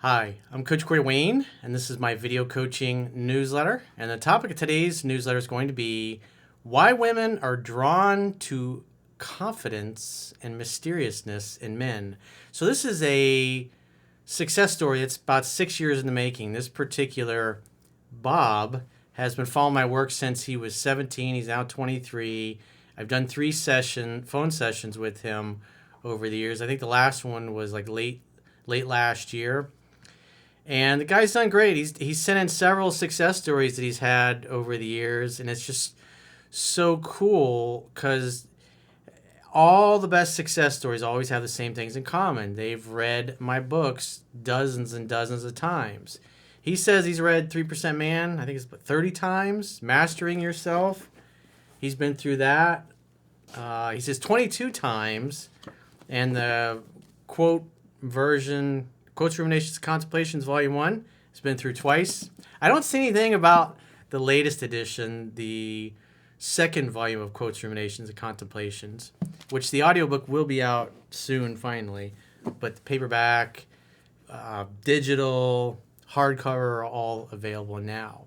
Hi, I'm Coach Corey Wayne, and this is my video coaching newsletter. And the topic of today's newsletter is going to be why women are drawn to confidence and mysteriousness in men. So this is a success story. It's about 6 years in the making. This particular Bob has been following my work since he was 17. He's now 23. I've done 3 phone sessions with him over the years. I think the last one was like late last year. And the guy's done great. He's sent in several success stories that he's had over the years, and it's just so cool because all the best success stories always have the same things in common. They've read my books dozens and dozens of times. He says he's read 3% Man, I think it's 30 times, Mastering Yourself. He's been through that. He says 22 times, and the quote version, Quotes, Ruminations, Contemplations, Volume 1, has been through twice. I don't see anything about the latest edition, the second volume of Quotes, Ruminations, and Contemplations, which the audiobook will be out soon, finally. But the paperback, digital, hardcover are all available now.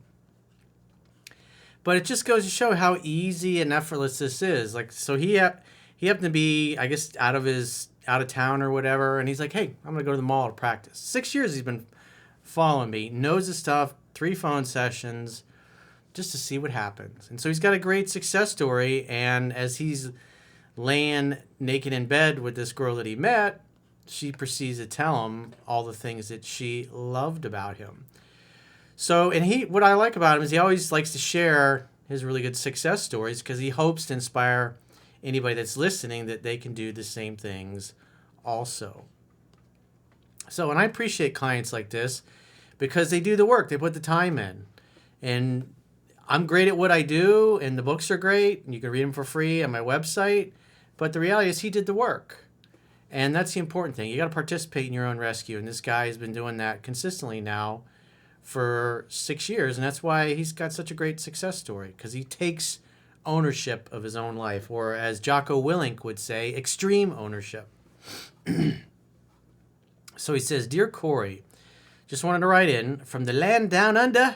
But it just goes to show how easy and effortless this is. Like, so he happened to be, I guess, out of town or whatever, and he's like, hey, I'm going to go to the mall to practice. 6 years he's been following me, knows his stuff, 3 phone sessions, just to see what happens. And so he's got a great success story, and as he's laying naked in bed with this girl that he met, she proceeds to tell him all the things that she loved about him. So, and what I like about him is he always likes to share his really good success stories because he hopes to inspire anybody that's listening that they can do the same things also. So, and I appreciate clients like this because they do the work, they put the time in. And I'm great at what I do, and the books are great, and you can read them for free on my website. But the reality is he did the work. And that's the important thing. You got to participate in your own rescue. And this guy has been doing that consistently now for 6 years. And that's why he's got such a great success story, because he takes ownership of his own life, or as Jocko Willink would say, extreme ownership. So he says, Dear Corey, just wanted to write in from the land down under,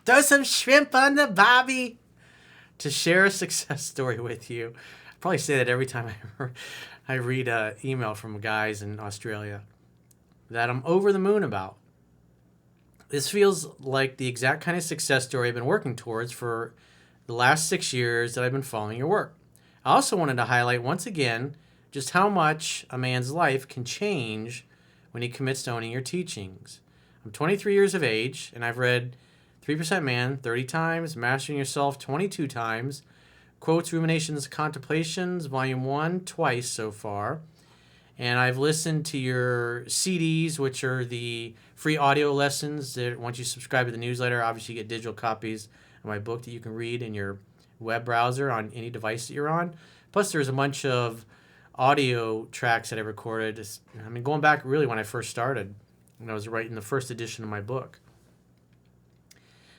throw some shrimp on the bobby, to share a success story with you. I probably say that every time I read an email from guys in Australia that I'm over the moon about. This feels like the exact kind of success story I've been working towards for the last 6 years that I've been following your work. I also wanted to highlight once again just how much a man's life can change when he commits to owning your teachings. I'm 23 years of age, and I've read 3% Man 30 times, Mastering Yourself 22 times, Quotes, Ruminations, Contemplations, Volume 1 twice so far. And I've listened to your CDs, which are the free audio lessons that once you subscribe to the newsletter, obviously you get digital copies of my book that you can read in your web browser on any device that you're on. Plus, there's a bunch of audio tracks that I recorded. Going back really when I first started, when I was writing the first edition of my book.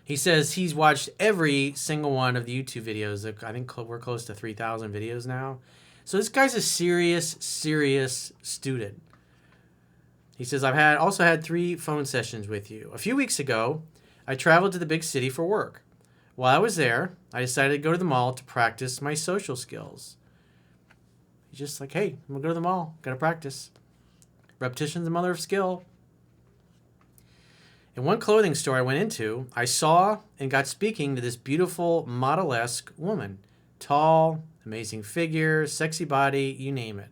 He says he's watched every single one of the YouTube videos. I think we're close to 3,000 videos now. So this guy's a serious student. He says, I've also had 3 phone sessions with you. A few weeks ago, I traveled to the big city for work. While I was there, I decided to go to the mall to practice my social skills. He's just like, hey, I'm going to go to the mall. Got to practice. Repetition's the mother of skill. In one clothing store I went into, I saw and got speaking to this beautiful model-esque woman. Tall, amazing figure, sexy body, you name it.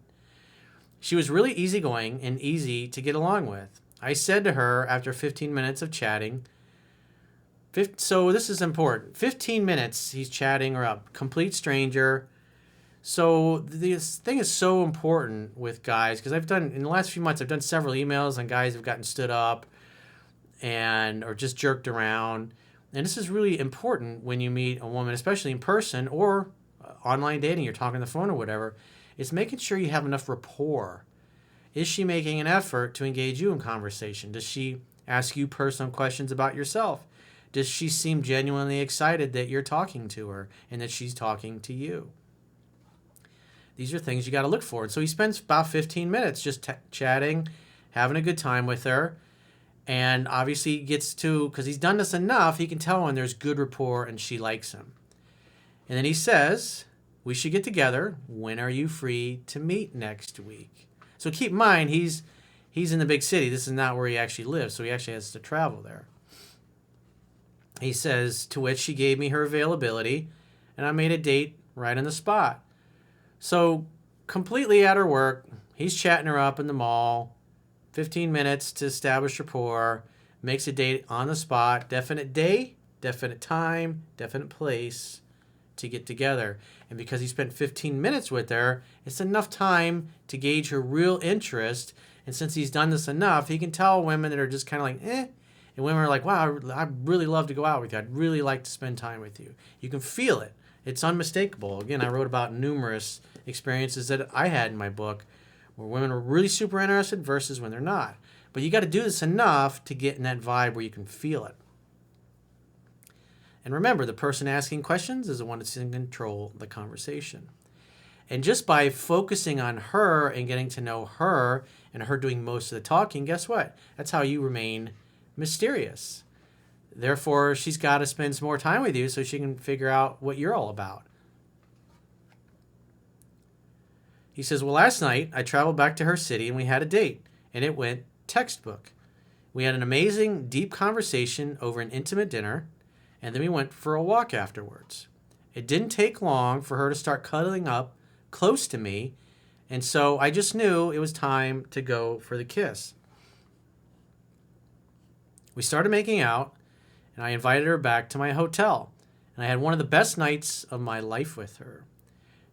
She was really easygoing and easy to get along with. I said to her after 15 minutes of chatting, so this is important. 15 minutes he's chatting her up. Complete stranger. So this thing is so important with guys because in the last few months, I've done several emails on guys who've gotten stood up or just jerked around. And this is really important when you meet a woman, especially in person or online dating, you're talking on the phone or whatever. It's making sure you have enough rapport. Is she making an effort to engage you in conversation? Does she ask you personal questions about yourself? Does she seem genuinely excited that you're talking to her and that she's talking to you? These are things you got to look for. And so he spends about 15 minutes just chatting, having a good time with her. And obviously he gets to, because he's done this enough, he can tell when there's good rapport and she likes him. And then he says, we should get together. When are you free to meet next week? So keep in mind, he's in the big city. This is not where he actually lives, so he actually has to travel there. He says, to which she gave me her availability, and I made a date right on the spot. So completely at her work, he's chatting her up in the mall, 15 minutes to establish rapport, makes a date on the spot, definite day, definite time, definite place to get together. And because he spent 15 minutes with her, it's enough time to gauge her real interest. And since he's done this enough, he can tell women that are just kind of like, eh. And women are like, wow, I'd really love to go out with you. I'd really like to spend time with you. You can feel it. It's unmistakable. Again, I wrote about numerous experiences that I had in my book where women are really super interested versus when they're not. But you got to do this enough to get in that vibe where you can feel it. And remember, the person asking questions is the one that's in control of the conversation. And just by focusing on her and getting to know her and her doing most of the talking, guess what? That's how you remain mysterious. Therefore, she's got to spend some more time with you so she can figure out what you're all about. He says, well, last night I traveled back to her city and we had a date, and it went textbook. We had an amazing, deep conversation over an intimate dinner, and then we went for a walk afterwards. It didn't take long for her to start cuddling up close to me, and so I just knew it was time to go for the kiss. We started making out, and I invited her back to my hotel, and I had one of the best nights of my life with her.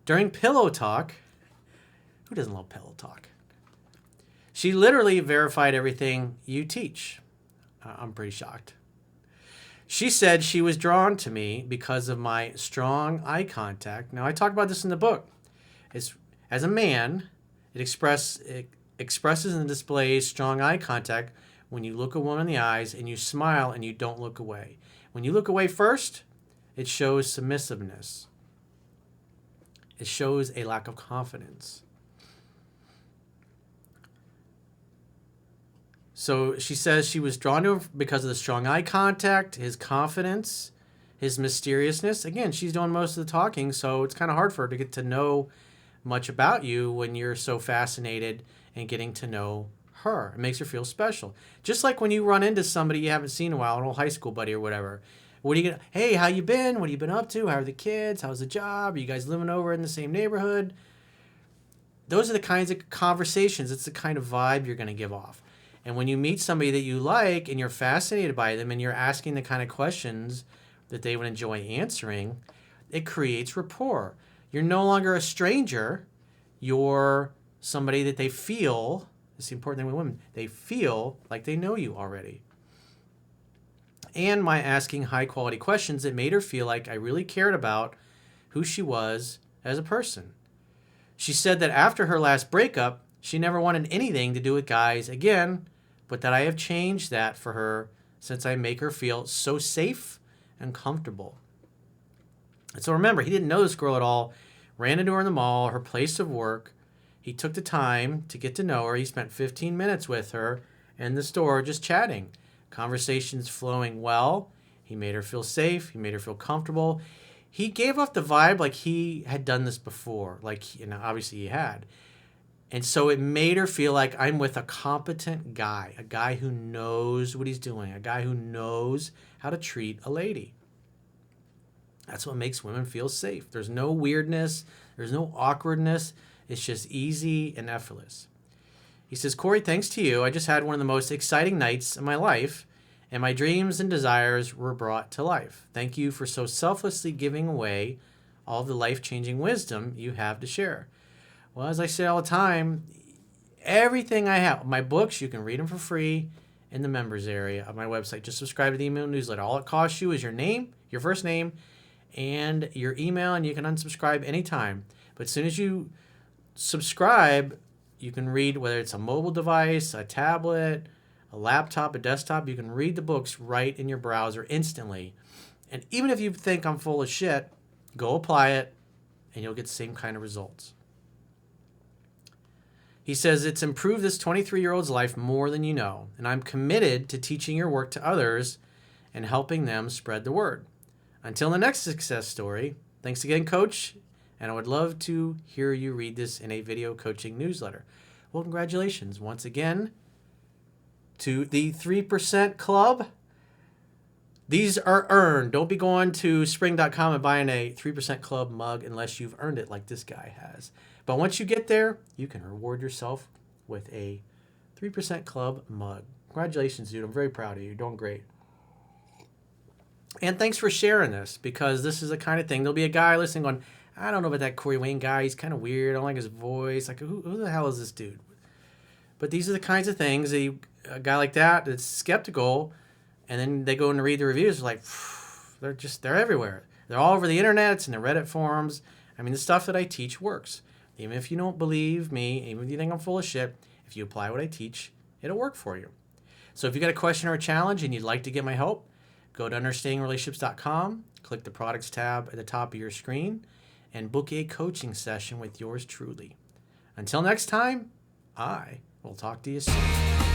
During pillow talk, who doesn't love pillow talk? She literally verified everything you teach. I'm pretty shocked. She said she was drawn to me because of my strong eye contact. Now, I talk about this in the book. As a man, it expresses and displays strong eye contact when you look a woman in the eyes and you smile and you don't look away. When you look away first, it shows submissiveness. It shows a lack of confidence. So she says she was drawn to him because of the strong eye contact, his confidence, his mysteriousness. Again, she's doing most of the talking, so it's kind of hard for her to get to know much about you when you're so fascinated and getting to know her. It makes her feel special. Just like when you run into somebody you haven't seen in a while, an old high school buddy or whatever. What are you gonna? Hey, how you been? What have you been up to? How are the kids? How's the job? Are you guys living over in the same neighborhood? Those are the kinds of conversations. It's the kind of vibe you're going to give off. And when you meet somebody that you like and you're fascinated by them and you're asking the kind of questions that they would enjoy answering, it creates rapport. You're no longer a stranger. You're somebody that they feel, it's the important thing with women, they feel like they know you already. And my asking high quality questions that made her feel like I really cared about who she was as a person. She said that after her last breakup, she never wanted anything to do with guys again, but that I have changed that for her since I make her feel so safe and comfortable. And so remember, he didn't know this girl at all, ran into her in the mall, her place of work. He took the time to get to know her. He spent 15 minutes with her in the store just chatting. Conversations flowing well. He made her feel safe. He made her feel comfortable. He gave off the vibe like he had done this before. Like, you know, obviously he had. And so it made her feel like I'm with a competent guy, a guy who knows what he's doing, a guy who knows how to treat a lady. That's what makes women feel safe. There's no weirdness. There's no awkwardness. It's just easy and effortless. He says, Corey, thanks to you, I just had one of the most exciting nights of my life, and my dreams and desires were brought to life. Thank you for so selflessly giving away all the life-changing wisdom you have to share. Well, as I say all the time, everything I have, my books, you can read them for free in the members area of my website. Just subscribe to the email newsletter. All it costs you is your name, your first name, and your email, and you can unsubscribe anytime. But as soon as you subscribe, you can read, whether it's a mobile device, a tablet, a laptop, a desktop, you can read the books right in your browser instantly. And even if you think I'm full of shit, go apply it, and you'll get the same kind of results. He says, it's improved this 23-year-old's life more than you know, and I'm committed to teaching your work to others and helping them spread the word. Until the next success story, thanks again, Coach, and I would love to hear you read this in a video coaching newsletter. Well, congratulations once again to the 3% Club. These are earned. Don't be going to spring.com and buying a 3% Club mug unless you've earned it like this guy has. But once you get there, you can reward yourself with a 3% Club mug. Congratulations, dude. I'm very proud of you. You're doing great. And thanks for sharing this, because this is the kind of thing. There'll be a guy listening going, I don't know about that Corey Wayne guy. He's kind of weird. I don't like his voice. Like, who the hell is this dude? But these are the kinds of things that a guy like that that's skeptical, and then they go and read the reviews, like, they're everywhere. They're all over the internet. It's in the Reddit forums. I mean, the stuff that I teach works. Even if you don't believe me, even if you think I'm full of shit, if you apply what I teach, it'll work for you. So if you got a question or a challenge and you'd like to get my help, go to understandingrelationships.com, click the products tab at the top of your screen, and book a coaching session with yours truly. Until next time, I will talk to you soon.